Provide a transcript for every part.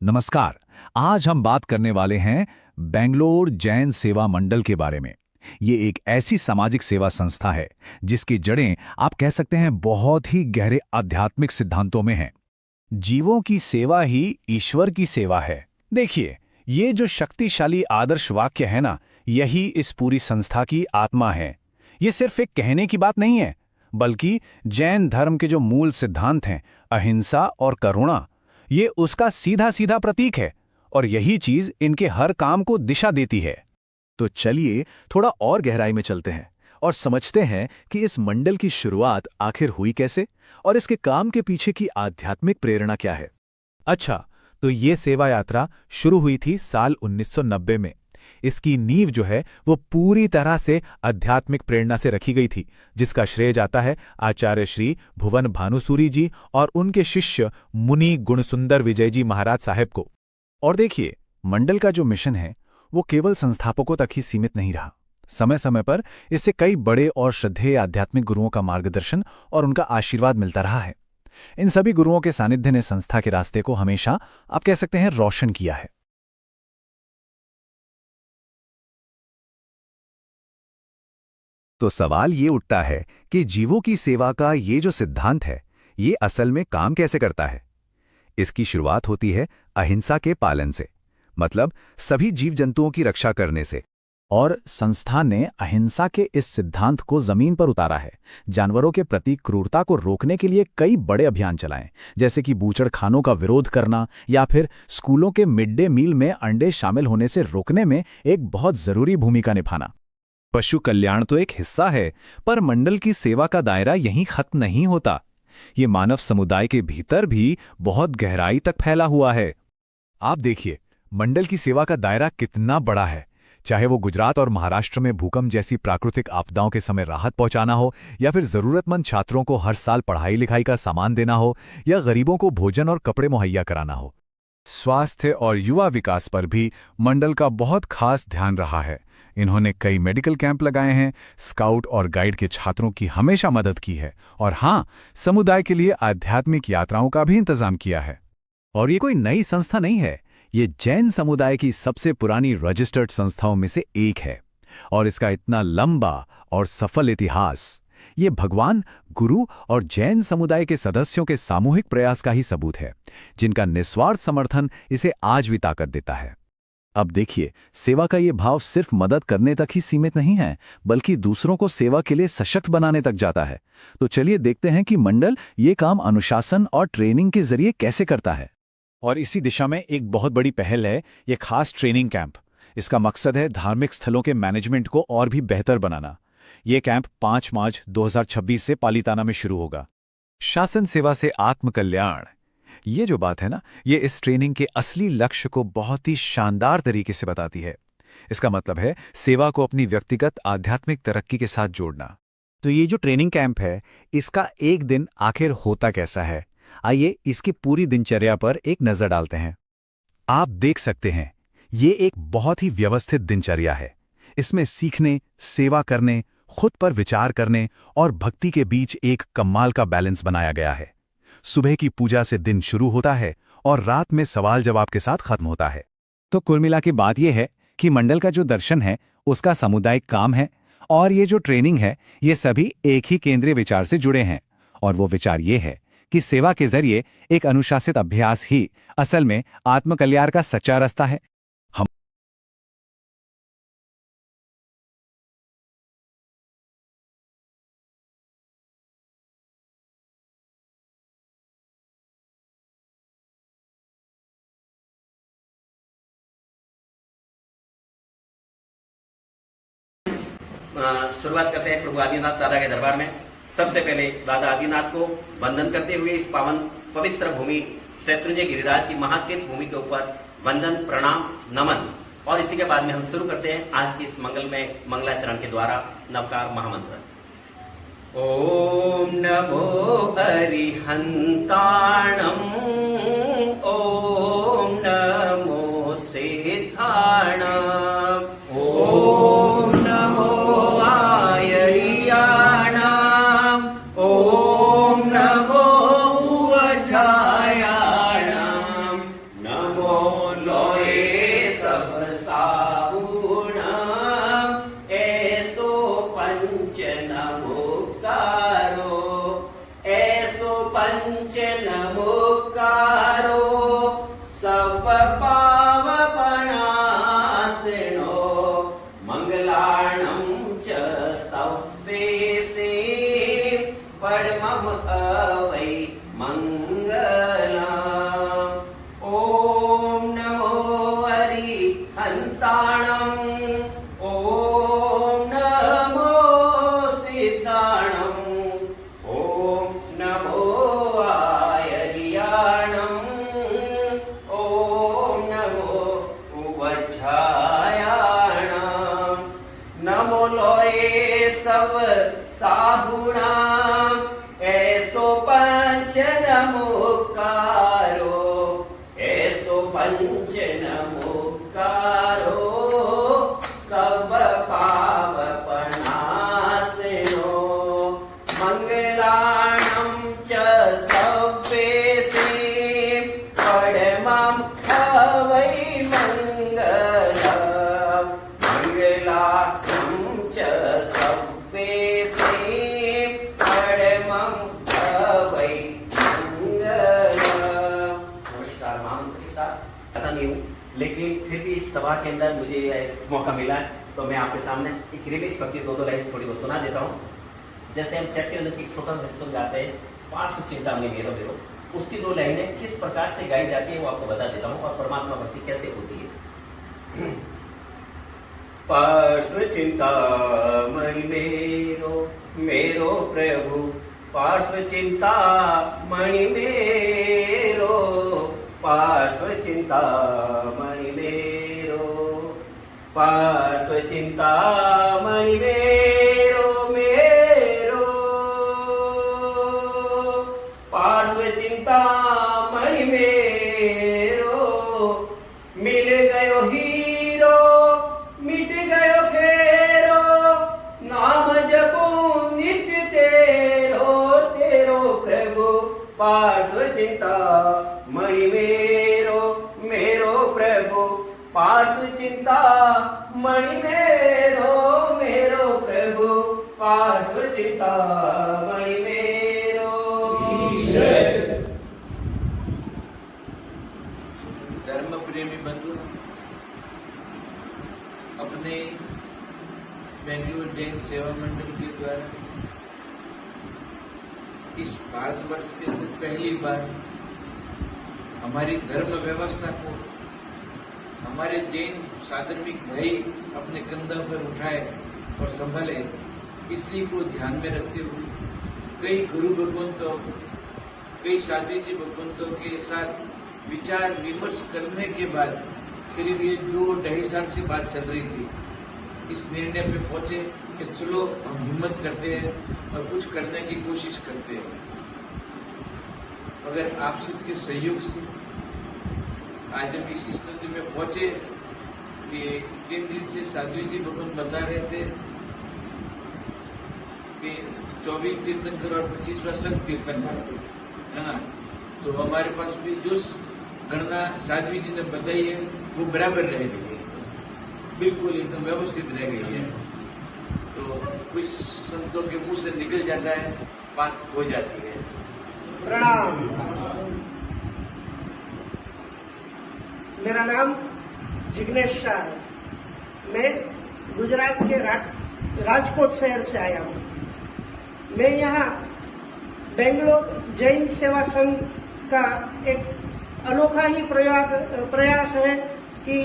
नमस्कार। आज हम बात करने वाले हैं बेंगलोर जैन सेवा मंडल के बारे में। ये एक ऐसी सामाजिक सेवा संस्था है जिसकी जड़ें आप कह सकते हैं बहुत ही गहरे आध्यात्मिक सिद्धांतों में हैं। जीवों की सेवा ही ईश्वर की सेवा है। देखिए, ये जो शक्तिशाली आदर्श वाक्य है ना, यही इस पूरी संस्था की आत्मा है। ये सिर्फ एक कहने की बात नहीं है, बल्कि जैन धर्म के जो मूल सिद्धांत हैं, अहिंसा और करुणा, ये उसका सीधा सीधा प्रतीक है। और यही चीज इनके हर काम को दिशा देती है। तो चलिए थोड़ा और गहराई में चलते हैं और समझते हैं कि इस मंडल की शुरुआत आखिर हुई कैसे और इसके काम के पीछे की आध्यात्मिक प्रेरणा क्या है। अच्छा, तो ये सेवा यात्रा शुरू हुई थी साल 1990 में। इसकी नींव जो है वो पूरी तरह से आध्यात्मिक प्रेरणा से रखी गई थी, जिसका श्रेय जाता है आचार्य श्री भुवन भानुसूरी जी और उनके शिष्य मुनि गुणसुंदर विजय जी महाराज साहेब को। और देखिए, मंडल का जो मिशन है वो केवल संस्थापकों तक ही सीमित नहीं रहा। समय समय पर इससे कई बड़े और श्रद्धेय आध्यात्मिक गुरुओं का मार्गदर्शन और उनका आशीर्वाद मिलता रहा है। इन सभी गुरुओं के सानिध्य ने संस्था के रास्ते को हमेशा, आप कह सकते हैं, रोशन किया है। तो सवाल ये उठता है कि जीवों की सेवा का ये जो सिद्धांत है, ये असल में काम कैसे करता है। इसकी शुरुआत होती है अहिंसा के पालन से, मतलब सभी जीव जंतुओं की रक्षा करने से। और संस्था ने अहिंसा के इस सिद्धांत को जमीन पर उतारा है। जानवरों के प्रति क्रूरता को रोकने के लिए कई बड़े अभियान चलाए, जैसे कि बूचड़खानों का विरोध करना या फिर स्कूलों के मिड डे मील में अंडे शामिल होने से रोकने में एक बहुत जरूरी भूमिका निभाना। पशु कल्याण तो एक हिस्सा है, पर मंडल की सेवा का दायरा यहीं खत्म नहीं होता। ये मानव समुदाय के भीतर भी बहुत गहराई तक फैला हुआ है। आप देखिए, मंडल की सेवा का दायरा कितना बड़ा है। चाहे वो गुजरात और महाराष्ट्र में भूकंप जैसी प्राकृतिक आपदाओं के समय राहत पहुंचाना हो, या फिर जरूरतमंद छात्रों को हर साल पढ़ाई लिखाई का सामान देना हो, या गरीबों को भोजन और कपड़े मुहैया कराना हो। स्वास्थ्य और युवा विकास पर भी मंडल का बहुत खास ध्यान रहा है। इन्होंने कई मेडिकल कैंप लगाए हैं, स्काउट और गाइड के छात्रों की हमेशा मदद की है, और हाँ, समुदाय के लिए आध्यात्मिक यात्राओं का भी इंतजाम किया है। और ये कोई नई संस्था नहीं है, ये जैन समुदाय की सबसे पुरानी रजिस्टर्ड संस्थाओं में से एक है। और इसका इतना लंबा और सफल इतिहास, ये भगवान, गुरु और जैन समुदाय के सदस्यों के सामूहिक प्रयास का ही सबूत है, जिनका निस्वार्थ समर्थन इसे आज भी ताकत देता है। अब देखिए, सेवा का ये भाव सिर्फ मदद करने तक ही सीमित नहीं है, बल्कि दूसरों को सेवा के लिए सशक्त बनाने तक जाता है। तो चलिए देखते हैं कि मंडल ये काम अनुशासन और ट्रेनिंग के जरिए कैसे करता है। और इसी दिशा में एक बहुत बड़ी पहल है ये खास ट्रेनिंग कैंप। इसका मकसद है धार्मिक स्थलों के मैनेजमेंट को और भी बेहतर बनाना। ये कैंप 5 मार्च 2026 से पालीताना में शुरू होगा। शासन सेवा से आत्मकल्याण, ये जो बात है ना, ये इस ट्रेनिंग के असली लक्ष्य को बहुत ही शानदार तरीके से बताती है। इसका मतलब है सेवा को अपनी व्यक्तिगत आध्यात्मिक तरक्की के साथ जोड़ना। तो ये जो ट्रेनिंग कैंप है, इसका एक दिन आखिर होता कैसा है, आइए इसकी पूरी दिनचर्या पर एक नजर डालते हैं। आप देख सकते हैं, ये एक बहुत ही व्यवस्थित दिनचर्या है। इसमें सीखने, सेवा करने, खुद पर विचार करने और भक्ति के बीच एक कमाल का बैलेंस बनाया गया है। सुबह की पूजा से दिन शुरू होता है और रात में सवाल जवाब के साथ खत्म होता है। तो कुल मिला के बात यह है कि मंडल का जो दर्शन है उसका सामुदायिक काम है, और ये जो ट्रेनिंग है ये सभी एक ही केंद्रीय विचार से जुड़े हैं। और वो विचार ये है कि सेवा के जरिए एक अनुशासित अभ्यास ही असल में आत्मकल्याण का सच्चा रास्ता है। शुरुआत करते हैं प्रभु आदिनाथ दादा के दरबार में। सबसे पहले दादा आदिनाथ को वंदन करते हुए इस पावन पवित्र भूमि शत्रुंजय गिरिराज की महातीर्थ भूमि के ऊपर वंदन, प्रणाम, नमन। और इसी के बाद में हम शुरू करते हैं आज की इस मंगल में मंगलाचरण के द्वारा नवकार महामंत्र। ओम नमो अरिहंताणम, ओम नमो सेठाणम, ओम नमो आयरियाणाम, ओम नमो उवछायाणाम, नमो पावपणासिनो मङ्गलाणं च सव्वेसे परमं वै मङ्गलम् ॐ नमो हरिहन्ताणम् ॐ नमो सिद्धाणम् ॐ नमो आयर्याणम् ॐ नमो वज्रायाणम् नमो लोये सब साहुणाम् ऐसो पंच नमोकारो ऐसो पंच नमोकारो सब पावपणासिनो मंगलाणं च सव्वेसे परमं वै मङ्गलम् मंगलाणं च सव्वेसे परमं वै मंगलम्। नमस्कार महामंत्री साहब, पता नहीं हूँ लेकिन फिर भी इस सभा के अंदर मुझे इस मौका मिला है तो मैं आपके सामने एक रिमिक्स भक्ति दो लाइन थोड़ी बहुत सुना देता हूँ। जैसे हम चैत्य की छोटा सा सुन गाते हैं, पार्श्व चिंतामणि मेरो मेरो, उसकी दो लाइनें किस प्रकार से गाई जाती है वो आपको बता देता हूँ और परमात्मा भक्ति कैसे होती है। पार्श्व चिंतामणि मेरो मेरो प्रभु, पार्श्व चिंतामणि मेरो, पार्श्व चिंतामणि मेरो, पार्श्व चिंतामणि मेरो मेरो, पार्श्व चिंतामणि मेरो, मिल गयो हीरो मिट गयो फेरो, नाम जपो नित्य तेरो तेरो प्रभु, पार्श्व चिंतामणि मेरो मेरो प्रभु, पार्श्व चिंतामणि मेरो मेरो प्रभु, पार्श्व चिंतामणि मेरो। धर्म प्रेमी बंधु, अपने बेंगलुरु जैन सेवा मंडल के द्वारा इस भारतवर्ष के अंदर पहली बार हमारी धर्म व्यवस्था को हमारे जैन साधर्मिक भाई अपने कंधा पर उठाए और संभाले, इसी को ध्यान में रखते हुए कई गुरु भगवंतों, कई साधु जी भगवंतों के साथ विचार विमर्श करने के बाद करीब ये 2-2.5 साल से बात चल रही थी, इस निर्णय पे पहुंचे कि चलो हम हिम्मत करते हैं और कुछ करने की कोशिश करते हैं। अगर आप सबके सहयोग से आज हम इस स्थिति में पहुंचे कि 3 दिन से साधु जी भगवान बता रहे थे कि 24 तीर्थंकर और 25वां संत तीर्थंकर है ना, तो हमारे पास भी जो गणना साधु जी ने बताई है वो बराबर रह गई है, बिल्कुल एकदम व्यवस्थित रह गई है। तो कुछ संतों के मुंह से निकल जाता है, बात हो जाती है। प्रणाम। मेरा नाम जिग्नेश शाह है। मैं गुजरात के राजकोट शहर से आया हूँ। मैं यहाँ बेंगलोर जैन सेवा संघ का एक अनोखा ही प्रयास है कि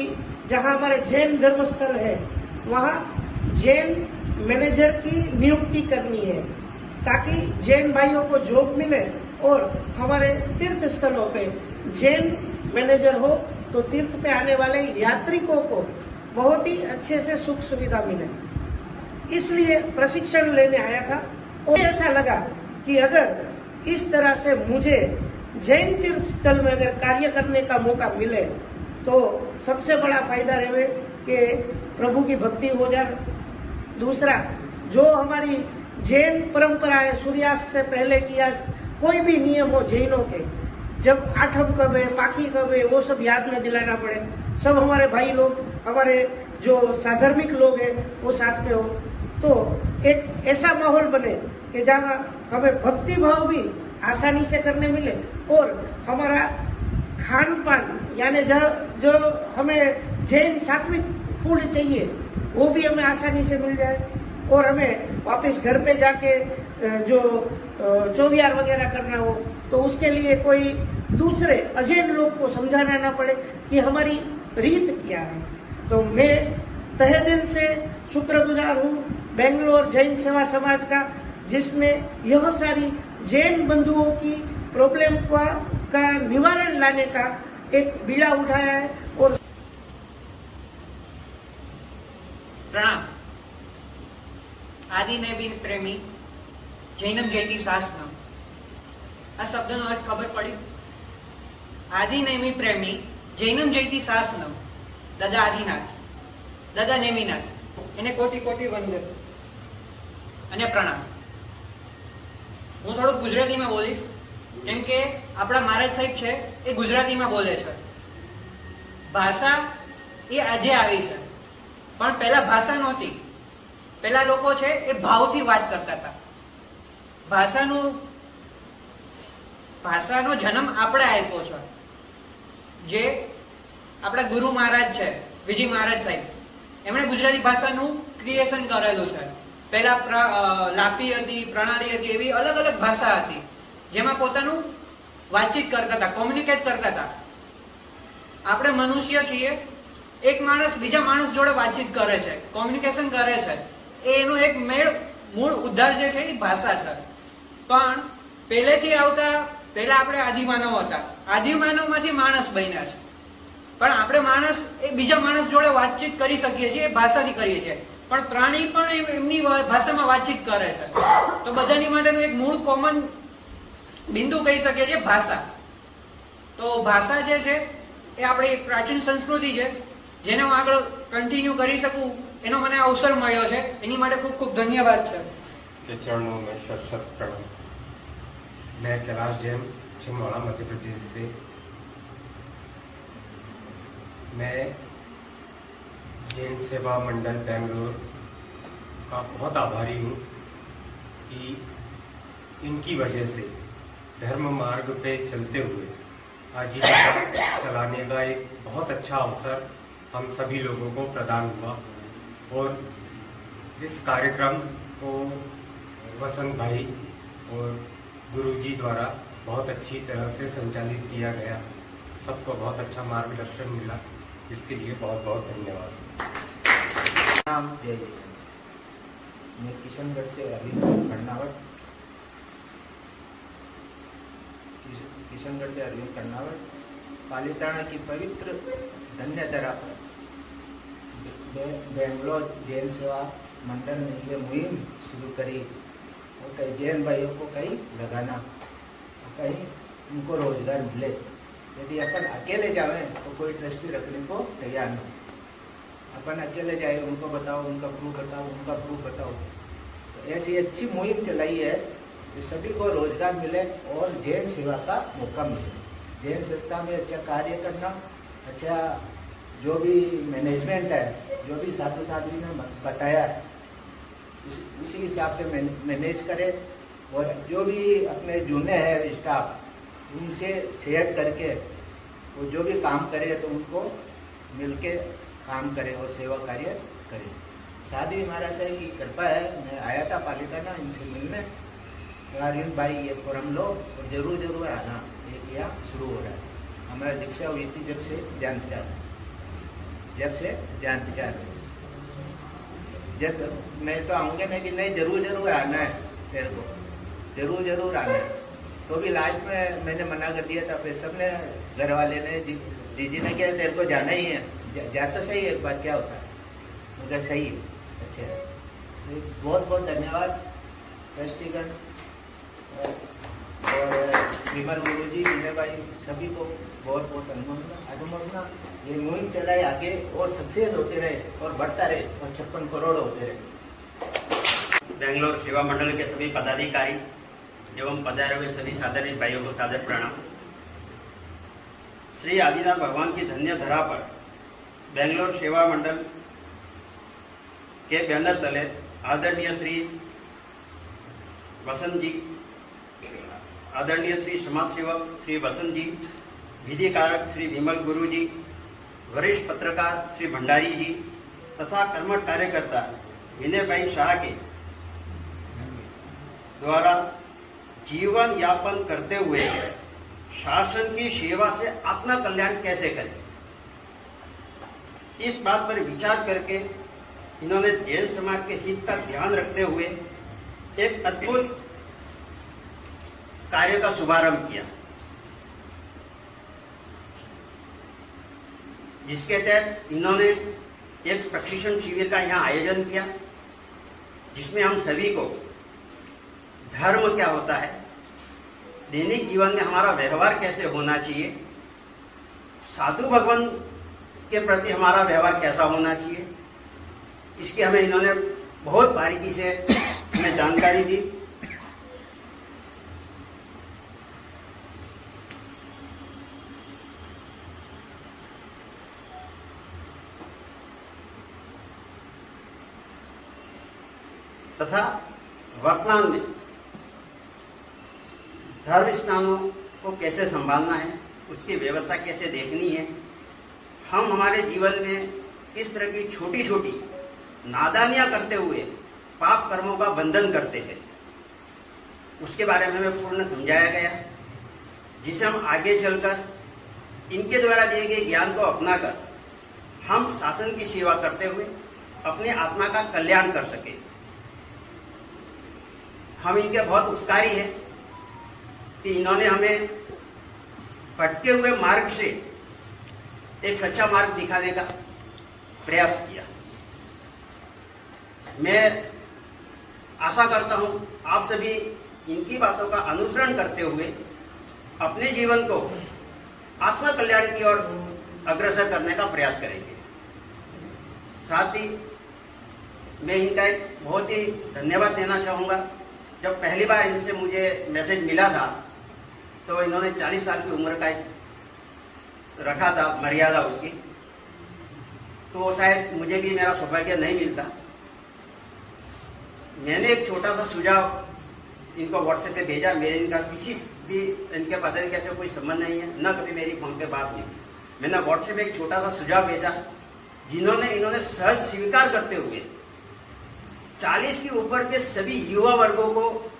जहाँ हमारे जैन धर्मस्थल है वहाँ जैन मैनेजर की नियुक्ति करनी है ताकि जैन भाइयों को जॉब मिले और हमारे तीर्थ स्थलों पे जैन मैनेजर हो तो तीर्थ पे आने वाले यात्रिकों को बहुत ही अच्छे से सुख सुविधा मिले। इसलिए प्रशिक्षण लेने आया था और ऐसा लगा कि अगर इस तरह से मुझे जैन तीर्थ स्थल में अगर कार्य करने का मौका मिले तो सबसे बड़ा फायदा रहे कि प्रभु की भक्ति हो जाए। दूसरा, जो हमारी जैन परंपरा है, सूर्यास्त से पहले किया कोई भी नियम हो जैनों के, जब आठम कब है, पाखी कब है, वो सब याद न दिलाना पड़े। सब हमारे भाई लोग, हमारे जो साधर्मिक लोग हैं वो साथ में हो, तो एक ऐसा माहौल बने कि जहाँ हमें भक्ति भाव भी आसानी से करने मिले और हमारा खान पान यानी जो हमें जैन सात्विक फूड चाहिए वो भी हमें आसानी से मिल जाए, और हमें वापस घर पे जाके जो चौवियार वगैरह करना हो तो उसके लिए कोई दूसरे अजैन लोग को समझाना ना पड़े कि हमारी रीत क्या है। तो मैं तहे दिल से शुक्रगुजार हूँ बेंगलोर जैन सेवा समाज का, जिसने यह सारी जैन बंधुओं की प्रॉब्लम का निवारण लाने का एक बीड़ा उठाया है। और प्रणाम। આદિનૈમિ પ્રેમી જૈનમ જયતિ શાસનમ, આ શબ્દનો અર્થ ખબર પડી? આદિનૈમિ પ્રેમી જૈનમ જયતિ શાસનમ, દાદા આદિનાથ, દાદા નેમિનાથ, એને કોટી કોટી વંદન અને પ્રણામ। હું થોડુંક ગુજરાતીમાં બોલીશ, કેમ કે આપણા મહારાજ સાહેબ છે એ ગુજરાતીમાં બોલે છે। ભાષા એ આજે આવી છે, પણ પહેલા ભાષા નહોતી। પહેલા લોકો છે એ ભાવથી વાત કરતા હતા। ભાષાનો જન્મ આપણે આપ્યો છે। જે આપણા ગુરુ મહારાજ છે વિજય મહારાજ સાહેબ, એમણે ગુજરાતી ભાષાનું ક્રિએશન કરેલું છે। પહેલા લાપી હતી, પ્રણાલી હતી, એવી અલગ અલગ ભાષા હતી જેમાં પોતાનું વાતચીત કરતા હતા, કોમ્યુનિકેટ કરતા હતા। આપણે મનુષ્ય છીએ, એક માણસ બીજા માણસ જોડે વાતચીત કરે છે, કોમ્યુનિકેશન કરે છે, એનો એક મૂળ ઉદ્ધાર જે છે એ ભાષા છે। પણ પહેલેથી આવતા પહેલા આપણે આદિમાનવ હતા, આદિમાનવમાંથી માણસ બન્યા છે, પણ આપણે માણસ એ બીજા માણસ જોડે વાતચીત કરી શકીએ છીએ, એ ભાષાથી કરીએ છીએ। પણ પ્રાણી પણ એમની ભાષામાં વાતચીત કરે છે। તો બધાની માટેનું એક મૂળ કોમન બિંદુ કહી શકીએ છીએ ભાષા। તો ભાષા જે છે એ આપણી પ્રાચીન સંસ્કૃતિ છે, જેને હું આગળ કન્ટિન્યુ કરી શકું એનો મને અવસર મળ્યો છે, એની માટે ખૂબ ખૂબ ધન્યવાદ છે। के चरणों में शत शत प्रणाम। मैं कैलाश जैन, छिंदवाड़ा मध्य प्रदेश से। मैं जैन सेवा मंडल बेंगलोर का बहुत आभारी हूँ कि इनकी वजह से धर्म मार्ग पे चलते हुए आजीविका चलाने का एक बहुत अच्छा अवसर हम सभी लोगों को प्रदान हुआ। और इस कार्यक्रम को वसंत भाई और गुरुजी द्वारा बहुत अच्छी तरह से संचालित किया गया। सबको बहुत अच्छा मार्गदर्शन मिला, इसके लिए बहुत बहुत धन्यवाद। नाम जय जय। मैं किशनगढ़ से अरविंद कर्नावट, किशनगढ़ से अरविंद कर्नावट, पालीताना की पवित्र धन्य धरा पर बेंगलोर जैन सेवा मंडल ने ये मुहिम शुरू करी और कई जैन भाइयों को कहीं लगाना, कहीं उनको रोजगार मिले। यदि अपन अकेले जाएं तो कोई ट्रस्टी रखने को तैयार नहीं। अपन अकेले जाए, उनको बताओ, उनका प्रूफ बताओ, उनका प्रूफ बताओ। तो ऐसी अच्छी मुहिम चलाई है कि सभी को रोजगार मिले और जैन सेवा का मौका मिले। जैन संस्था में अच्छा कार्य करना, अच्छा जो भी मैनेजमेंट है, जो भी साधु साध्वी ने बताया उसी हिसाब से मैनेज करे। और जो भी अपने जूने हैं स्टाफ, उनसे शेयर करके वो जो भी काम करे तो उनको मिलके काम करे और सेवा कार्य करे। साध्वी महाराज साहब की कृपा है, मैं आया था पालीताना इनसे मिलने। अरविंद भाई ये फोरम लो और जरूर आना, एक यहाँ शुरू हो रहा है। हमारा दीक्षा हुई थी जब से जान पहचान जब मैं तो आऊँगा नहीं कि नहीं, जरूर आना है तेरे को, जरूर आना है। तो भी लास्ट में मैंने मना कर दिया था, फिर सबने घर वाले ने जीजी ने कहा तेरे को जाना ही है, जा तो सही एक बार, क्या होता है, मगर सही है, अच्छा है। बहुत बहुत धन्यवाद ट्रस्टीगण और विमल गुरु जी, विनय भाई, सभी को बहुत बहुत अनुमोदना। ये मुहिम चलाए आगे और सक्सेस होते रहे और बढ़ता रहे और 56 करोड़ होते रहे। बेंगलोर सेवा मंडल के सभी पदाधिकारी एवं पधारे हुए सभी सादरी भाइयों को सादर प्रणाम। श्री आदिनाथ भगवान की धन्य धरा पर बेंगलोर सेवा मंडल के बैनर तले आदरणीय श्री वसंत जी, आदरणीय श्री समाज सेवक श्री वसंत जी विधिकारक श्री विमल गुरु जी, वरिष्ठ पत्रकार श्री भंडारी जी तथा कर्मठ कार्यकर्ता विनय भाई शाह के द्वारा जीवन यापन करते हुए शासन की सेवा से आत्म कल्याण कैसे करें, इस बात पर विचार करके इन्होंने जैन समाज के हित का ध्यान रखते हुए एक अद्भुत कार्य का शुभारंभ किया, जिसके तहत इन्होंने एक प्रशिक्षण शिविर का यहाँ आयोजन किया, जिसमें हम सभी को धर्म क्या होता है, दैनिक जीवन में हमारा व्यवहार कैसे होना चाहिए, साधु भगवान के प्रति हमारा व्यवहार कैसा होना चाहिए, इसकी हमें इन्होंने बहुत बारीकी से हमें जानकारी दी। तथा वर्तमान में धर्म स्थानों को कैसे संभालना है, उसकी व्यवस्था कैसे देखनी है, हम हमारे जीवन में किस तरह की छोटी छोटी नादानियां करते हुए पाप कर्मों का बंधन करते हैं, उसके बारे में हमें पूर्ण समझाया गया, जिसे हम आगे चलकर इनके द्वारा दिए गए ज्ञान को अपनाकर हम शासन की सेवा करते हुए अपने आत्मा का कल्याण कर सके। हम इनके बहुत उपकारी हैं कि इन्होंने हमें भटके हुए मार्ग से एक सच्चा मार्ग दिखाने का प्रयास किया। मैं आशा करता हूं आप सभी इनकी बातों का अनुसरण करते हुए अपने जीवन को आत्म कल्याण की ओर अग्रसर करने का प्रयास करेंगे। साथ ही मैं इनका एक बहुत ही धन्यवाद देना चाहूँगा। जब पहली बार इनसे मुझे मैसेज मिला था तो इन्होंने 40 साल की उम्र का एक रखा था मर्यादा उसकी, तो शायद मुझे भी मेरा सौभाग्य नहीं मिलता। मैंने एक छोटा सा सुझाव इनको व्हाट्सएप पे भेजा। मेरे इनका किसी भी इनके पता कैसे कोई संबंध नहीं है, न कभी मेरी फोन पे बात हुई। मैंने व्हाट्सएप पे एक छोटा सा सुझाव भेजा, इन्होंने सहज स्वीकार करते हुए 40 के ऊपर के सभी युवा वर्गों को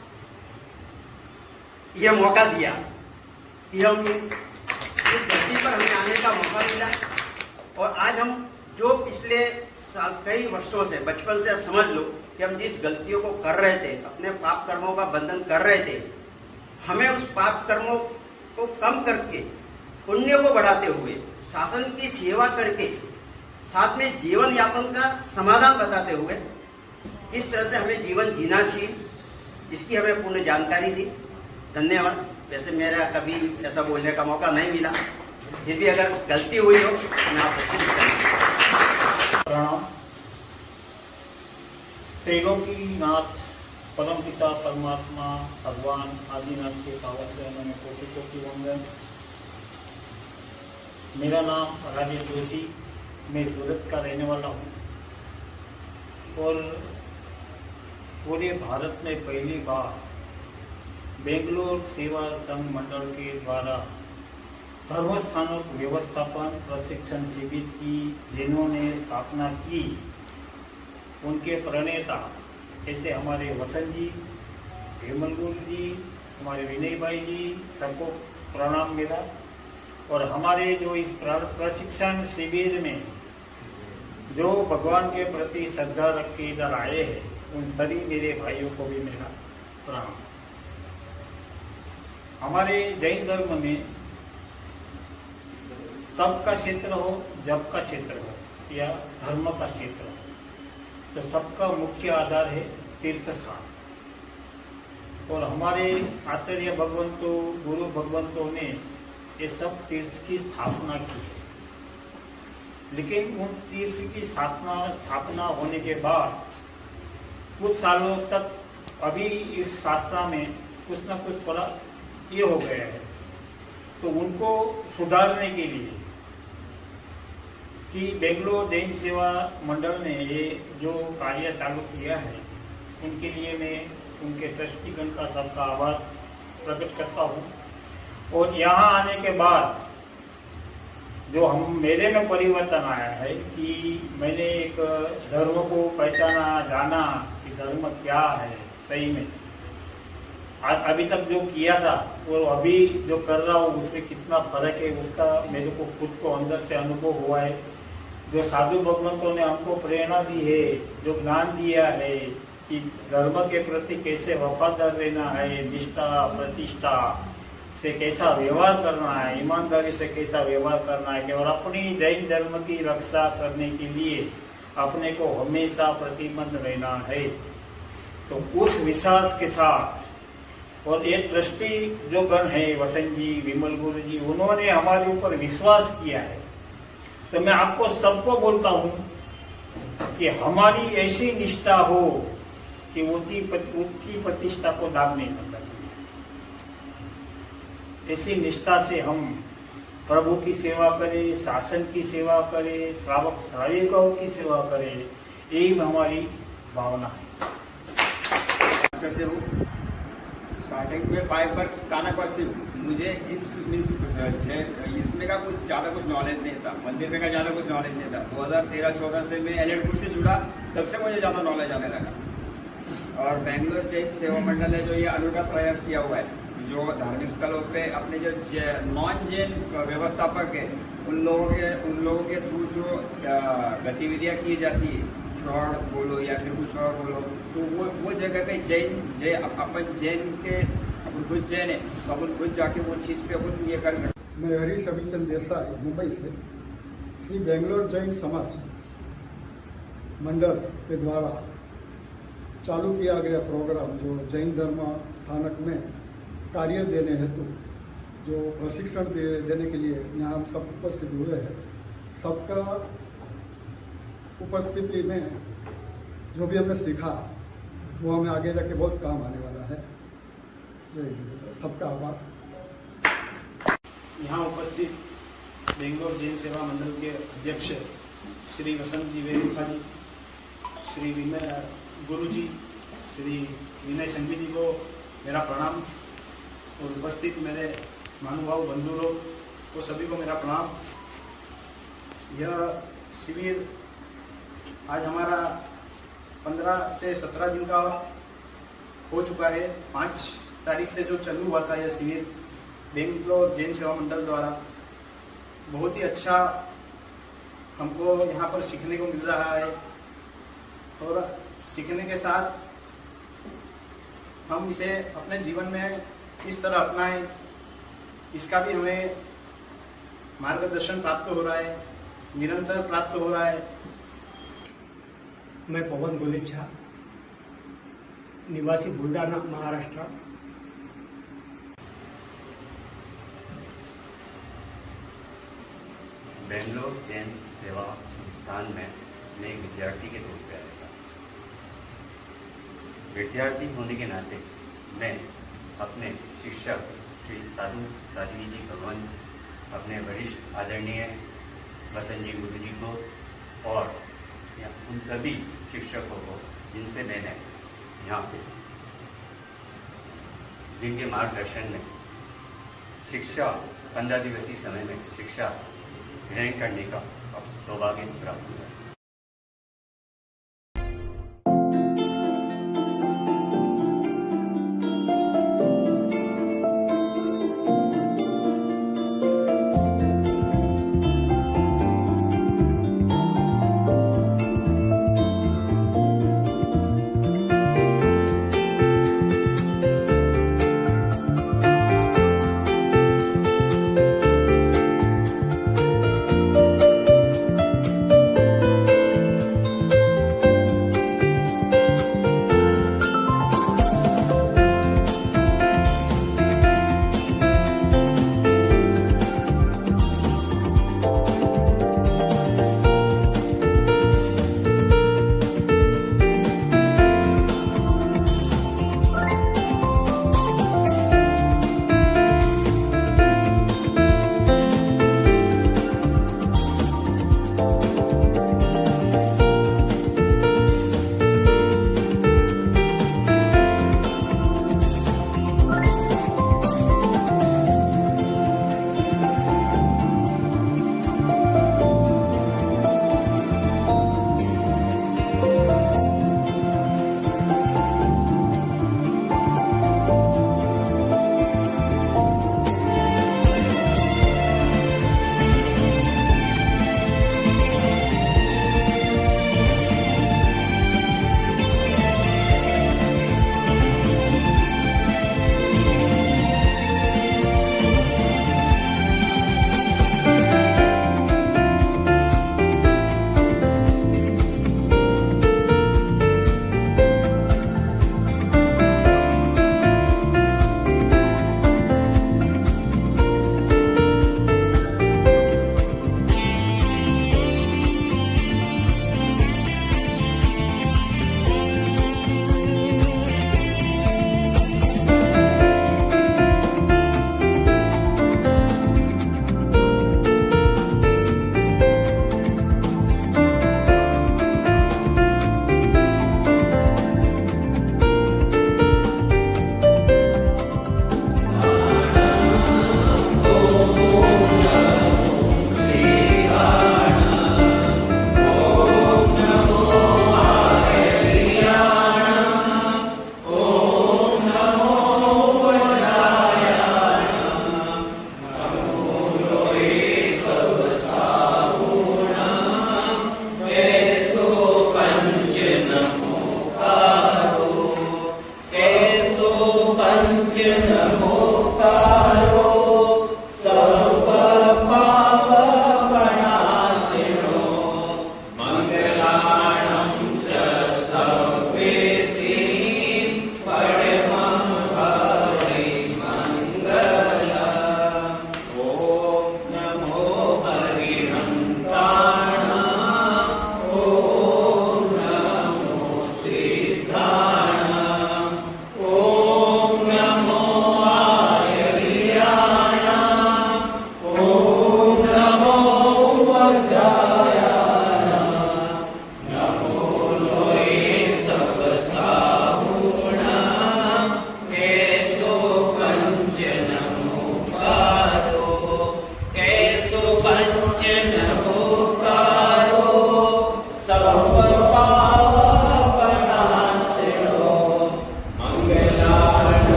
यह मौका दिया कि हम इस धरती पर हमें आने का मौका मिला। और आज हम जो पिछले साल कई वर्षों से बचपन से अब समझ लो कि हम जिस गलतियों को कर रहे थे, अपने पाप कर्मों का बंधन कर रहे थे, हमें उस पाप कर्मों को कम करके पुण्य को बढ़ाते हुए शासन की सेवा करके साथ में जीवन यापन का समाधान बताते हुए इस तरह से हमें जीवन जीना चाहिए, इसकी हमें पूर्ण जानकारी दी। धन्यवाद। वैसे मेरा कभी ऐसा बोलने का मौका नहीं मिला, फिर भी अगर गलती हुई हो तो मैं आपको प्रणाम। त्रिलोकीनाथ परमपिता परमात्मा भगवान आदिनाथ के पावन चरणों में कोटि कोटि वंदन। मेरा नाम राजेश जोशी, मैं सूरत का रहने वाला हूँ और पूरे भारत में पहली बार बेंगलोर सेवा संघ मंडल के द्वारा धर्मस्थानों व्यवस्थापन प्रशिक्षण शिविर की जिन्होंने स्थापना की, उनके प्रणेता ऐसे हमारे वसंत जी, विमल गुरु जी, हमारे विनय भाई जी, सबको प्रणाम मेरा। और हमारे जो इस प्रशिक्षण शिविर में जो भगवान के प्रति श्रद्धा रख के इधर आए हैं, उन सभी मेरे भाइयों को भी मेरा प्रणाम। हमारे जैन धर्म में तप का क्षेत्र हो, जप का क्षेत्र हो या धर्म का क्षेत्र हो, तो सबका मुख्य आधार है तीर्थ स्थान। और हमारे आचार्य भगवंतों, गुरु भगवंतों ने ये सब तीर्थ की स्थापना की है। लेकिन उन तीर्थ की स्थापना होने के बाद कुछ सालों तक अभी इस शास्त्रा में कुछ न कुछ थोड़ा ये हो गया है, तो उनको सुधारने के लिए कि बेंगलोर जैन सेवा मंडल ने ये जो कार्य चालू किया है, उनके लिए मैं उनके ट्रस्टीगण का सबका आभार प्रकट करता हूँ। और यहाँ आने के बाद जो हम मेरे में परिवर्तन आया है कि मैंने एक धर्म को पहचाना, जाना कि धर्म क्या है सही में। अभी तक जो किया था और अभी जो कर रहा हूँ उसमें कितना फर्क है उसका मेरे को खुद को अंदर से अनुभव हुआ है। जो साधु भगवंतों ने हमको प्रेरणा दी है, जो ज्ञान दिया है कि धर्म के प्रति कैसे वफादार रहना है, निष्ठा प्रतिष्ठा से कैसा व्यवहार करना है, ईमानदारी से कैसा व्यवहार करना है, और अपनी जैन धर्म की रक्षा करने के लिए अपने को हमेशा प्रतिबद्ध रहना है। तो उस विश्वास के साथ और एक ट्रस्टी जो गण है वसंत जी, विमल गुरु जी, उन्होंने हमारे ऊपर विश्वास किया है। तो मैं आपको सबको बोलता हूँ कि हमारी ऐसी निष्ठा हो कि उसकी प्रतिष्ठा को दाग नहीं करना चाहिए। ऐसी निष्ठा से हम प्रभु की सेवा करें, शासन की सेवा करें, श्रावक श्राविकाओं की सेवा करें, यही हमारी भावना है। कैसे हूँ स्टार्टिंग में 5 वर्ष स्थानकवासी हूँ। मुझे इसमें का कुछ ज़्यादा कुछ नॉलेज नहीं था, मंदिर में का ज़्यादा कुछ नॉलेज नहीं था। 2013-14 से मैं एलियटपुर से जुड़ा, तब से मुझे ज़्यादा नॉलेज आने लगा। और बेंगलोर जैन सेवा मंडल है जो ये अनूठा प्रयास किया हुआ है, जो धार्मिक स्थलों पे अपने जो नॉन जैन व्यवस्थापक है उन लोगों के थ्रू जो गतिविधियाँ की जाती है, फ्रॉड बोलो या फिर कुछ और बोलो, तो वो जगह पे अपन खुद जैन है तो अपन खुद जाके वो चीज़ पे अपन ये कर सकते। मैं हरीश अभिचंद देसाई मुंबई से श्री बेंगलोर जैन समाज मंडल के द्वारा चालू किया गया प्रोग्राम जो जैन धर्म स्थानक में कार्य देने हेतु जो प्रशिक्षण देने के लिए यहाँ हम सब उपस्थित हुए हैं, सबका उपस्थिति में जो भी हमने सीखा वो हमें आगे जाके बहुत काम आने वाला है। सबका आभार। यहाँ उपस्थित बेंगलोर जैन सेवा मंडल के अध्यक्ष श्री वसंत जी वेरुखा जी, श्री गुरु जी, श्री विनय संघवी जी को मेरा प्रणाम, और उपस्थित मेरे महानुभाव बंधु लोग को सभी को मेरा प्रणाम। यह शिविर आज हमारा 15 से 17 दिन का हो चुका है। 5 तारीख से जो चालू हुआ था यह शिविर बेंगलोर जैन सेवा मंडल द्वारा, बहुत ही अच्छा हमको यहाँ पर सीखने को मिल रहा है, और सीखने के साथ हम इसे अपने जीवन में किस तरह अपनाएं इसका भी हमें मार्गदर्शन प्राप्त हो रहा है, निरंतर प्राप्त हो रहा है। मैं पवन गोलेच्छा, निवासी बुलढाणा, महाराष्ट्र। बेंगलोर जैन सेवा संस्थान में मैं एक विद्यार्थी के रूप में आया था। विद्यार्थी होने के नाते मैं अपने शिक्षक श्री साध्वी जी भगवान, अपने वरिष्ठ आदरणीय वसंत जी गुरु जी को और उन सभी शिक्षकों को जिनसे मैंने यहाँ पे जिनके मार्गदर्शन में शिक्षा 15 दिवसीय समय में शिक्षा ग्रहण करने का सौभाग्य प्राप्त हुआ।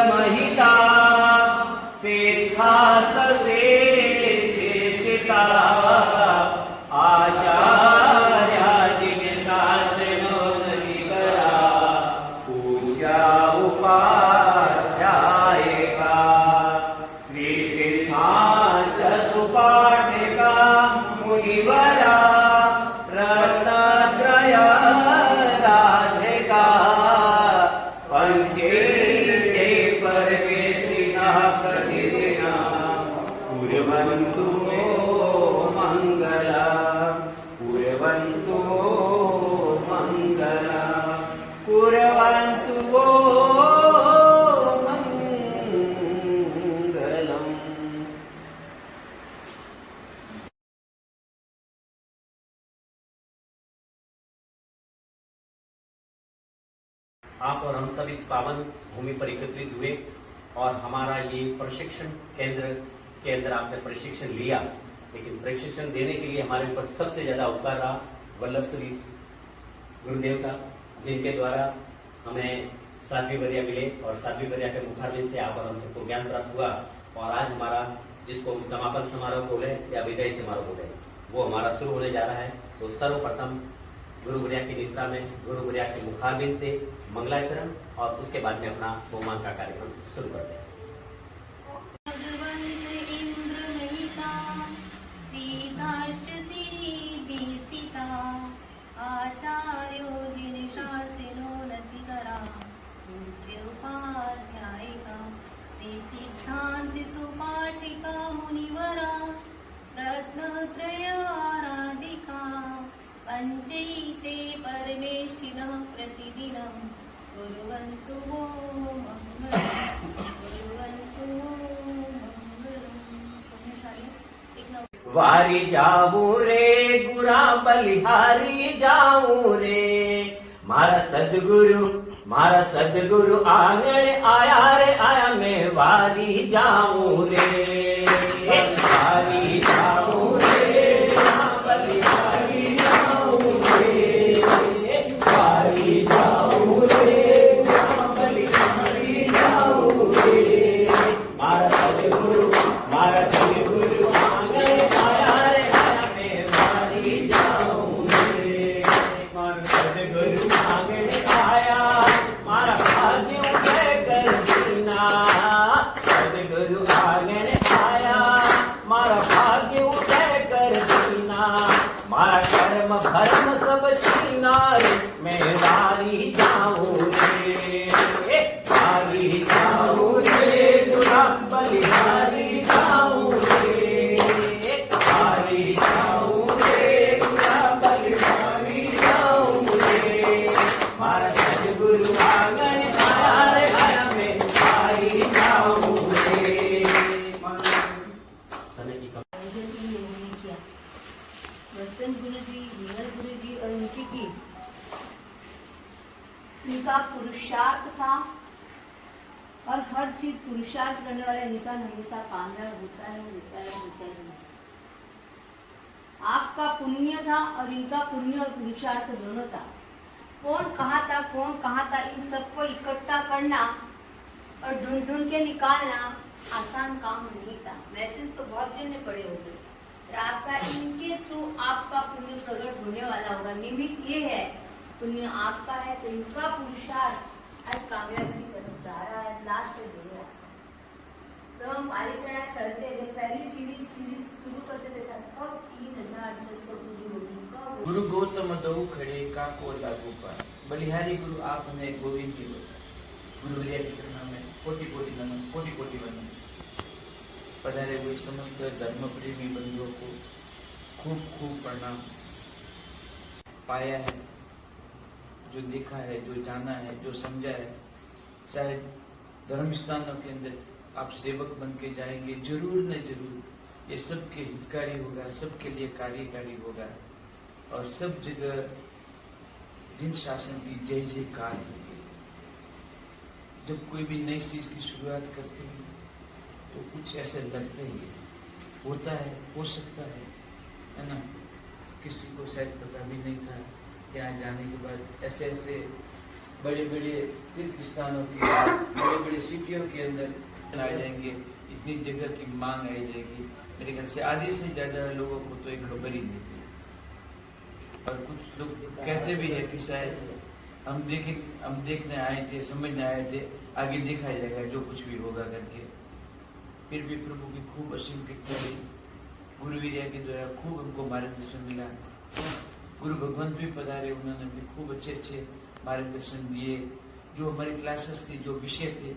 महिता सेठास से स्थिता आचार्या जिज्ञासनो नलिकरा पूजा उपाध्यायिका श्री सिद्धांत सुपाठिका मुनिवरा रत्नत्रय राधिका पंचेते परमेष्टिनः प्रतिदिना कुर्वन्तु मंगला कुर्वन्तु मंगला कुर्वन्तु मंगलम्। आप और हम सब इस पावन भूमि पर एकत्रित हुए और हमारा ये प्रशिक्षण केंद्र के अंदर आपने प्रशिक्षण लिया, लेकिन प्रशिक्षण देने के लिए हमारे ऊपर सबसे ज्यादा उपकार रहा वल्लभ श्री गुरुदेव का, जिनके द्वारा हमें साध्वी वर्या मिले और साध्वी वर्या के मुखारबिंद से आप और हम सबको ज्ञान प्राप्त हुआ। और आज हमारा जिसको हम समापन समारोह बोले या विदाई समारोह बोले वो हमारा शुरू होने जा रहा है। तो सर्वप्रथम गुरु वर्या की निष्ठा में गुरु वर्या के मुखारबिंद से मंगलाचरण और उसके बाद में अपना बहुमान का कार्यक्रम शुरू करते हैं। आचार्यो जिनशासिनो नतिकरा पूज्य उपाध्यायिका श्री सिद्धांत सुपाठिका मुनिवरा रत्नत्रय आराधिका पंचैते परमेष्टिनः प्रतिदिनं कुर्वन्तु वो मंगलम् कुर्वन्तु वो मंगलम्। वारी जाऊं रे गुरा बलिहारी जाऊं रे मारा सदगुरु आंगण आया रे आया मैं वारी जाऊं रे वारी जाऊं रे गुरा बलिहारी जाऊं रे वारी जाऊं रे गुरा बलिहारी जाऊं रे मारा सदगुरु भरम सब छीना रे मैं वारी जाऊं रे वारी जाऊं रे गुरा बलिहारी जाऊं रे वारी जाऊं रे गुरा बलिहारी जाऊं रे मारा सदगुरु आंगन आया रे आया मैं वारी जाऊं रे। वसंत गुरु जी, विमल गुरु जी और उनकी की उनका पुरुषार्थ था और हर चीज पुरुषार्थ करने वाला इंसान हमेशा कामयाब होता है। आपका पुण्य था और इनका पुण्य और पुरुषार्थ दोनों था। कौन कहाँ था इन सबको इकट्ठा करना और ढूंढ के निकालना आसान काम नहीं था। मैसेज तो बहुत जने पड़े होते, आपका इनके थ्रू आपका पुण्य प्रकट होने वाला होगा। निमित्त ये है, पुण्य आपका है तो इनका पुरुषार्थ आज कामयाबी की तरफ जा रहा है। लास्ट में दुनिया तो हम आलिकना चलते थे, पहली सीढ़ी शुरू करते थे कब 3600 पूरी होगी। गुरु गौतम दऊ खड़े का को लागू पर बलिहारी गुरु आप हमें गोविंद जी गुरु की करुणा में कोटि कोटि नमन, कोटि कोटि वंदन। पधारे हुए समस्त धर्म प्रेमी बंधुओं को खूब खूब प्रणाम। पाया है, जो देखा है, जो जाना है, जो समझा है, शायद धर्म स्थानों के अंदर आप सेवक बन के जाएंगे, जरूर न जरूर ये सबके हितकारी होगा, सबके लिए कार्यकारी होगा और सब जगह जिन शासन की जय जयकार होगी। जब कोई भी नई चीज की शुरुआत करते हैं तो कुछ ऐसे लगता ही होता है, हो सकता है ना। किसी को शायद पता भी नहीं था कि यहाँ जाने के बाद ऐसे ऐसे बड़े बड़े तीर्थ स्थानों के, बड़े बड़े सिटियों के अंदर आ जाएंगे, इतनी जगह की मांग आ जाएगी। मेरे ख्याल से आधे से ज्यादा लोगों को तो एक खबर ही नहीं थी। और कुछ लोग कहते भी है कि शायद हम देखने आए थे, समझने आए थे, आगे देखा जाएगा जो कुछ भी होगा करके। फिर भी प्रभु की खूब असीम कृपा हुई, गुरुवीर्या के द्वारा खूब हमको मार्गदर्शन मिला। गुरु भगवंत भी पधारे, उन्होंने भी खूब अच्छे अच्छे मार्गदर्शन दिए। जो हमारी क्लासेस थी, जो विषय थे,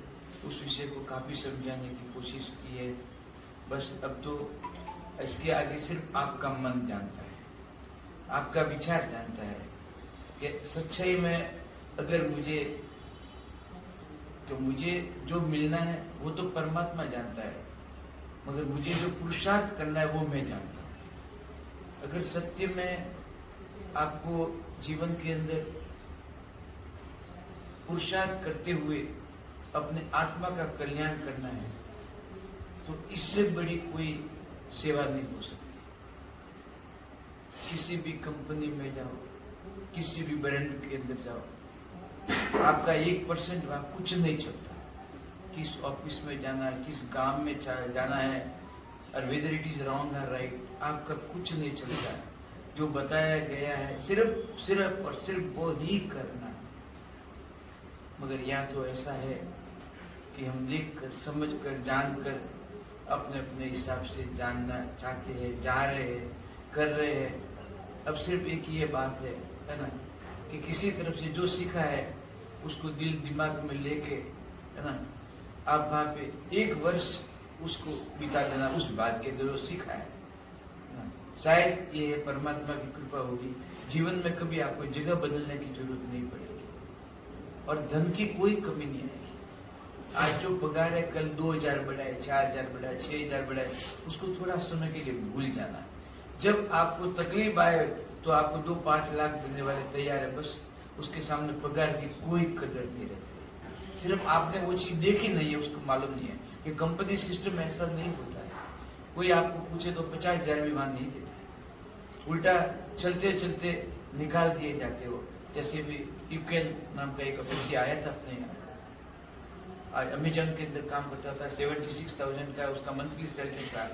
उस विषय को काफी समझाने की कोशिश की है। बस अब तो इसके आगे सिर्फ आपका मन जानता है, आपका विचार जानता है कि सच्चाई में अगर मुझे जो मिलना है वो तो परमात्मा जानता है, मगर मुझे जो पुरुषार्थ करना है वो मैं जानता हूँ। अगर सत्य में आपको जीवन के अंदर पुरुषार्थ करते हुए अपने आत्मा का कल्याण करना है तो इससे बड़ी कोई सेवा नहीं हो सकती। किसी भी कंपनी में जाओ, किसी भी ब्रांड के अंदर जाओ, आपका 1% वहां कुछ नहीं चलता। किस ऑफिस में जाना है, किस गांव में जाना है, और वेदर इट इज रॉन्ग और राइट, आपका कुछ नहीं चलता है। जो बताया गया है सिर्फ और सिर्फ वो ही करना है। मगर या तो ऐसा है कि हम देखकर, समझकर, जानकर अपने अपने हिसाब से जानना चाहते हैं, जा रहे हैं, कर रहे हैं। अब सिर्फ एक ही बात है ना, कि किसी तरफ से जो सीखा है उसको दिल दिमाग में लेके, है ना, आप वहां पे 1 वर्ष उसको बिता देना उस बात के जो सीखा है ना। शायद ये परमात्मा की कृपा होगी, जीवन में कभी आपको जगह बदलने की जरूरत नहीं पड़ेगी और धन की कोई कमी नहीं आएगी। आज जो पगार है कल 2000 बढ़ाए, 4000 बढ़ाए, 6000 बढ़ाए, उसको थोड़ा समय के लिए भूल जाना है। जब आपको तकलीफ आए तो आपको 2-5 लाख देने वाले तैयार है, बस उसके सामने पगार की कोई कदर नहीं रहती। सिर्फ आपने वो चीज देखी नहीं है, उसको मालूम नहीं है कि कंपनी सिस्टम ऐसा नहीं होता है। कोई आपको पूछे तो 50,000 भी वहां नहीं देता, उल्टा चलते चलते निकाल दिए जाते हो। जैसे भी यूकेन नाम का एक व्यक्ति आया था अपने यहाँ, आज अमेजन के अंदर काम करता था, 76,000 का उसका मंथली सैलरी था,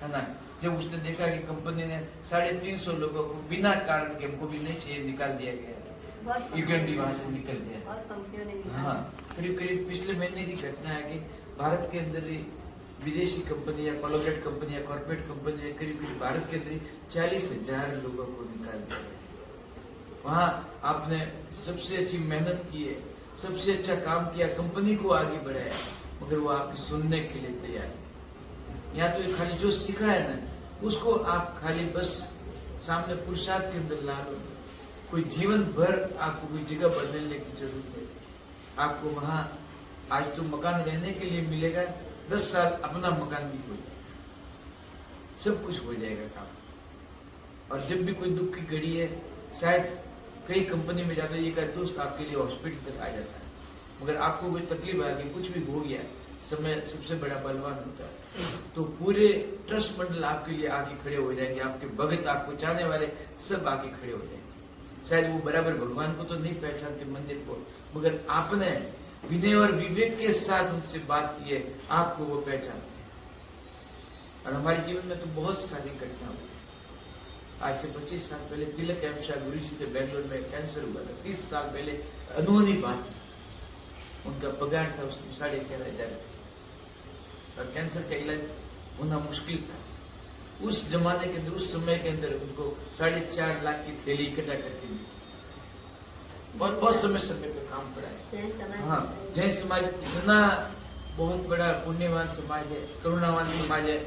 है ना। जब उसने देखा कि कंपनी ने 350 लोगों को बिना कारण के, हमको भी नहीं चाहिए, निकाल दिया गया, यूकेन भी वहां से निकल गया। हाँ, करीब करीब पिछले महीने की घटना है कि भारत के अंदर विदेशी कंपनियां, कोलैबोरेट कंपनियां, कॉर्पोरेट कंपनियां, करीब करीब भारत के अंदर 40,000 लोगों को निकाल दिया गया। वहां आपने सबसे अच्छी मेहनत की है, सबसे अच्छा काम किया, कंपनी को आगे बढ़ाया, मगर वो आपकी सुनने के लिए तैयार है। या तो खाली जो सीखा है ना, उसको आप खाली बस सामने पुरुषार्थ के अंदर ला लो। कोई जीवन भर आपको कोई जगह बदलने की जरूरत है। आपको वहां आज तो मकान रहने के लिए मिलेगा, 10 साल अपना मकान भी हो जाएगा, सब कुछ हो जाएगा काम। और जब भी कोई दुख की घड़ी है, शायद कई कंपनी में जाते एक दोस्त आपके लिए हॉस्पिटल तक आ जाता है, मगर आपको कोई तकलीफ आ गई, कुछ भी हो गया, समय सबसे बड़ा बलवान होता है, तो पूरे ट्रस्ट मंडल आपके लिए आके खड़े हो जाएंगे, आपके भगत, आपको चाहने वाले सब आके खड़े हो जाएंगे। शायद वो बराबर भगवान को तो नहीं पहचानते, मंदिर को, मगर आपने विनय और विवेक के साथ उनसे बात की है, आपको वो पहचानते हैं। और हमारे जीवन में तो बहुत सारी घटना हुई। आज से 25 साल पहले तिलक एम शाह गुरु जी से बेंगलोर में कैंसर हुआ था। 30 साल पहले अनहोनी बात, उनका पगार था उसमें 11,500 और कैंसर का इलाज होना मुश्किल था। उस जमाने के अंदर, उस समय के अंदर उनको 4.5 लाख की थैली इकट्ठा करके दी। बहुत बहुत समय समय पे काम करा है। हाँ, जैन समाज इतना बहुत बड़ा पुण्यवान समाज है, करुणावान समाज है,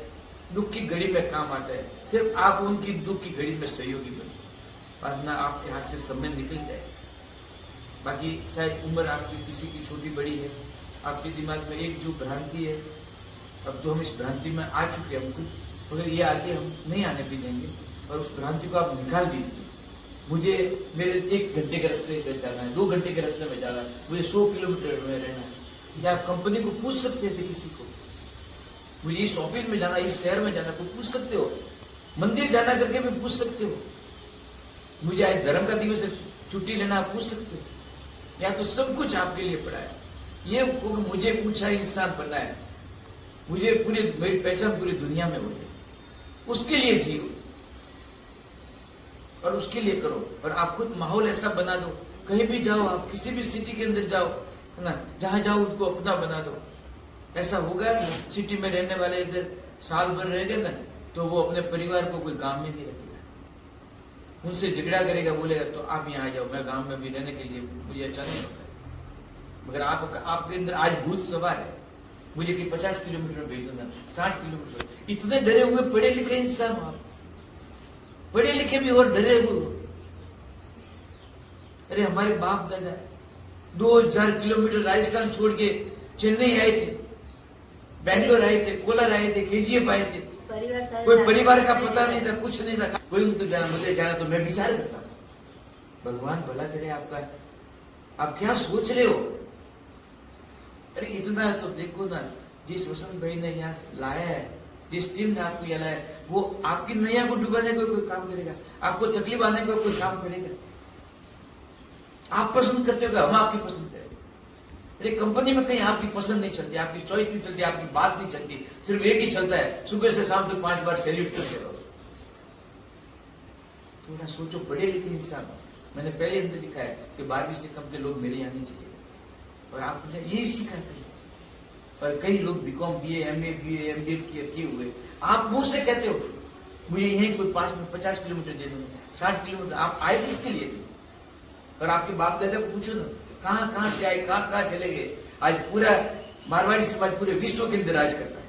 दुख की घड़ी में काम आता है। सिर्फ आप उनकी दुख की घड़ी में सहयोगी बने, वरना आपके हाथ से समय निकल जाए। बाकी शायद उम्र आपकी किसी की छोटी बड़ी है, आपके दिमाग में एक जो भ्रांति है, अब तो हम इस भ्रांति में आ चुके हैं, हम खुद, मगर ये आगे हम नहीं आने भी देंगे और उस भ्रांति को आप निकाल दीजिए। मुझे मेरे 1 घंटे के रास्ते में जाना है, 2 घंटे के रास्ते में जाना है, मुझे 100 किलोमीटर में रहना है, या आप कंपनी को पूछ सकते थे किसी को, मुझे इस ऑफिस में जाना, इस शहर में जाना, तो पूछ सकते हो। मंदिर जाना करके भी पूछ सकते हो। मुझे आज धर्म का दिवस है, छुट्टी लेना, आप पूछ सकते हो। या तो सब कुछ आपके लिए पड़ा है। ये मुझे पूछा इंसान बनना है, मुझे पूरी मेरी पहचान पूरी दुनिया में हो है, उसके लिए जियो और उसके लिए करो। और आप खुद माहौल ऐसा बना दो, कहीं भी जाओ, आप किसी भी सिटी के अंदर जाओ, है ना, जहां जाओ उसको अपना बना दो। ऐसा होगा सिटी में रहने वाले अगर साल भर रह गए ना, तो वो अपने परिवार को कोई काम में नहीं रखेगा, उनसे झगड़ा करेगा, बोलेगा तो आप यहाँ आ जाओ, मैं गांव में भी रहने के लिए मुझे अच्छा नहीं होता है। मगर आपके अंदर आज भूत सवार है, मुझे कि 50 किलोमीटर भेज दो ना, 60 किलोमीटर, इतने डरे हुए पढ़े लिखे इंसान, आप पढ़े लिखे भी और डरे हुए। अरे हमारे बाप दादा 2000 किलोमीटर राजस्थान छोड़ के चेन्नई आए थे, बेंगलोर आए थे, कोलार आए थे, केजीएफ आए थे, कोई परिवार का पता नहीं था, कुछ नहीं था, कोई तो जाना, मुझे जाना, तो मैं विचार करता हूं भगवान भला करे आपका, आप क्या सोच रहे हो। अरे इतना तो देखो ना, जिस वसंत भाई ने यहाँ लाया है, जिस टीम ने आपको यहाँ लाया है, वो आपकी नैया को डुबाने को कोई काम करेगा, आपको तकलीफ आने को कोई काम करेगा। आप पसंद करते हो, हम आपकी पसंद करेंगे। अरे कंपनी में कहीं आपकी पसंद नहीं चलती, आपकी चॉइस नहीं चलती, आपकी बात नहीं चलती, सिर्फ एक ही चलता है, सुबह से शाम तक 5 बार सैल्यूट करते रहो। थोड़ा सोचो, पढ़े लिखे इंसान। मैंने पहले अंदर लिखा है कि 12वीं से कम के लोग मेरे यहाँ नहीं चाहिए, और आपने यही सीखा कहीं। और कई लोग BCom, BA, MA, BA, MBA किए हुए, आप मुझसे कहते हो मुझे यहीं कोई पास में 50 किलोमीटर दे दो, 60 किलोमीटर, आप आए किसके लिए थे। और आपके बाप दादा को पूछो ना, कहाँ से आए, कहाँ चले गए। आज पूरा मारवाड़ी समाज पूरे विश्व के अंदर राज करता है।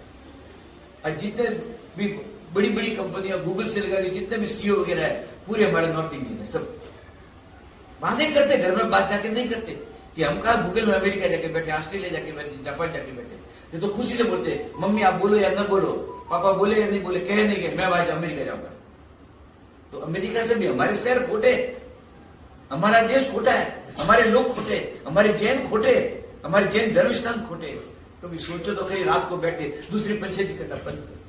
आज जितने भी बड़ी बड़ी कंपनियां, गूगल से लगा के जितने भी सीईओ वगैरह है, पूरे हमारे नॉर्थ इंडियन है। सब बातें करते, घर में बात जाके नहीं करते कि हम कहा गूगल में अमेरिका जाके बैठे, ऑस्ट्रेलिया जाके बैठे, जापान जाके बैठे। ये तो खुशी से बोलते, मम्मी आप बोलो या न बोलो, पापा बोले या नहीं बोले, कहे नहीं कि मैं आज अमेरिका जाऊंगा। तो अमेरिका से भी हमारे शहर खोटे, हमारा देश खोटा है, हमारे लोग खोटे, हमारे जैन खोटे, हमारे जैन धर्म स्थान खोटे। तो भी सोचो तो कहीं रात को बैठे दूसरी पंचायती कथा बंद करो।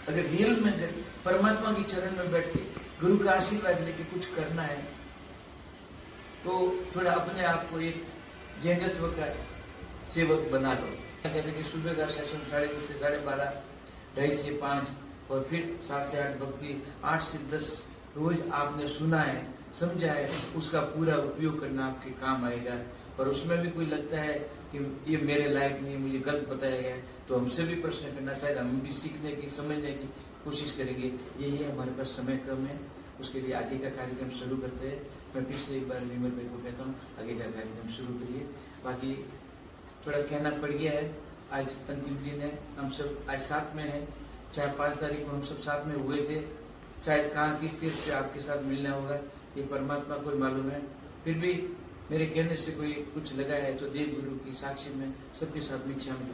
अगर रियल में परमात्मा की चरण में बैठ के गुरु का आशीर्वाद लेके कुछ करना है, तो थोड़ा अपने आप को एक जैनत्व का सेवक बना लो। कहते कि सुबह का सेशन 10:30 से 12:30, 2:30 से 5, और फिर 7 से 8 भक्ति, 8 से 10 रोज आपने सुना है, समझा है, उसका पूरा उपयोग करना आपके काम आएगा। और उसमें भी कोई लगता है कि ये मेरे लायक नहीं, मुझे गलत बताया गया, तो हमसे भी प्रश्न करना, शायद हम भी सीखने की, समझने की कोशिश करेंगे। ये हमारे पास समय कम है, उसके लिए आगे का कार्यक्रम शुरू करते हैं। मैं फिर से एक बार विमल भाई को कहता हूँ, आगे का कार्यक्रम शुरू करिए। बाकी थोड़ा कहना पड़ गया है, आज अंतिम दिन है, हम सब आज साथ में हैं, 4-5 तारीख को हम सब साथ में हुए थे। शायद कहाँ किस तीर्थ से आपके साथ मिलना होगा, ये परमात्मा को मालूम है। फिर भी मेरे कहने से कोई कुछ लगा है तो देव गुरु की साक्षी में सबके साथ में क्षमा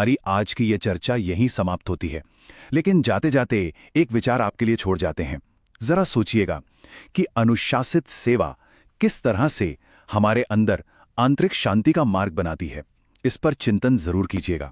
हमारी आज की ये चर्चा यहीं समाप्त होती है, लेकिन जाते जाते एक विचार आपके लिए छोड़ जाते हैं। जरा सोचिएगा कि अनुशासित सेवा किस तरह से हमारे अंदर आंतरिक शांति का मार्ग बनाती है। इस पर चिंतन जरूर कीजिएगा।